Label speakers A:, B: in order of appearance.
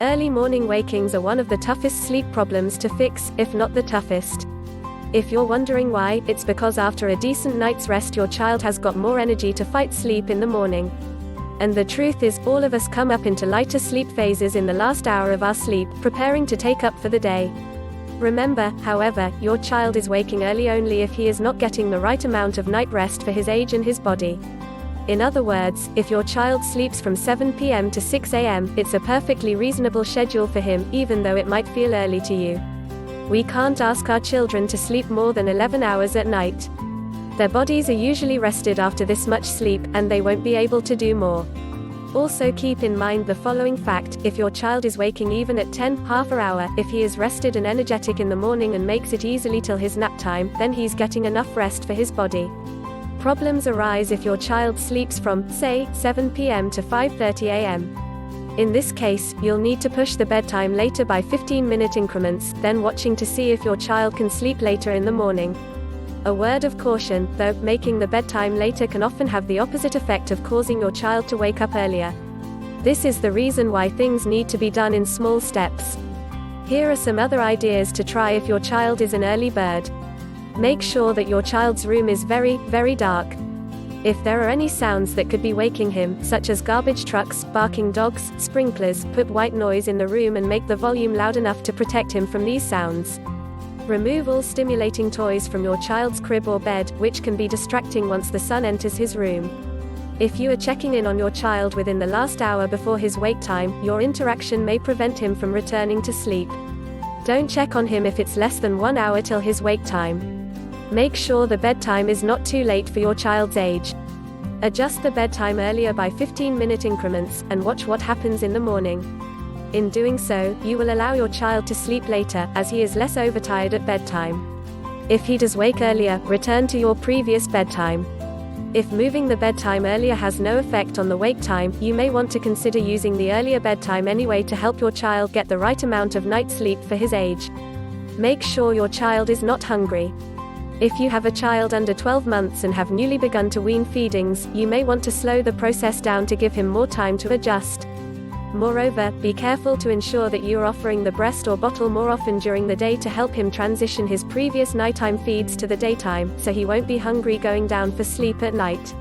A: Early morning wakings are one of the toughest sleep problems to fix, if not the toughest. If you're wondering why, it's because after a decent night's rest your child has got more energy to fight sleep in the morning. And the truth is, all of us come up into lighter sleep phases in the last hour of our sleep, preparing to take up for the day. Remember, however, your child is waking early only if he is not getting the right amount of night rest for his age and his body. In other words, if your child sleeps from 7 p.m. to 6 a.m., it's a perfectly reasonable schedule for him, even though it might feel early to you. We can't ask our children to sleep more than 11 hours at night. Their bodies are usually rested after this much sleep, and they won't be able to do more. Also keep in mind the following fact: if your child is waking even at 10, half an hour, if he is rested and energetic in the morning and makes it easily till his nap time, then he's getting enough rest for his body. Problems arise if your child sleeps from, say, 7 p.m. to 5:30 a.m. In this case, you'll need to push the bedtime later by 15-minute increments, then watching to see if your child can sleep later in the morning. A word of caution, though, making the bedtime later can often have the opposite effect of causing your child to wake up earlier. This is the reason why things need to be done in small steps. Here are some other ideas to try if your child is an early bird. Make sure that your child's room is very, very dark. If there are any sounds that could be waking him, such as garbage trucks, barking dogs, sprinklers, put white noise in the room and make the volume loud enough to protect him from these sounds. Remove all stimulating toys from your child's crib or bed, which can be distracting once the sun enters his room. If you are checking in on your child within the last hour before his wake time, your interaction may prevent him from returning to sleep. Don't check on him if it's less than 1 hour till his wake time. Make sure the bedtime is not too late for your child's age. Adjust the bedtime earlier by 15-minute increments, and watch what happens in the morning. In doing so, you will allow your child to sleep later, as he is less overtired at bedtime. If he does wake earlier, return to your previous bedtime. If moving the bedtime earlier has no effect on the wake time, you may want to consider using the earlier bedtime anyway to help your child get the right amount of night sleep for his age. Make sure your child is not hungry. If you have a child under 12 months and have newly begun to wean feedings, you may want to slow the process down to give him more time to adjust. Moreover, be careful to ensure that you are offering the breast or bottle more often during the day to help him transition his previous nighttime feeds to the daytime, so he won't be hungry going down for sleep at night.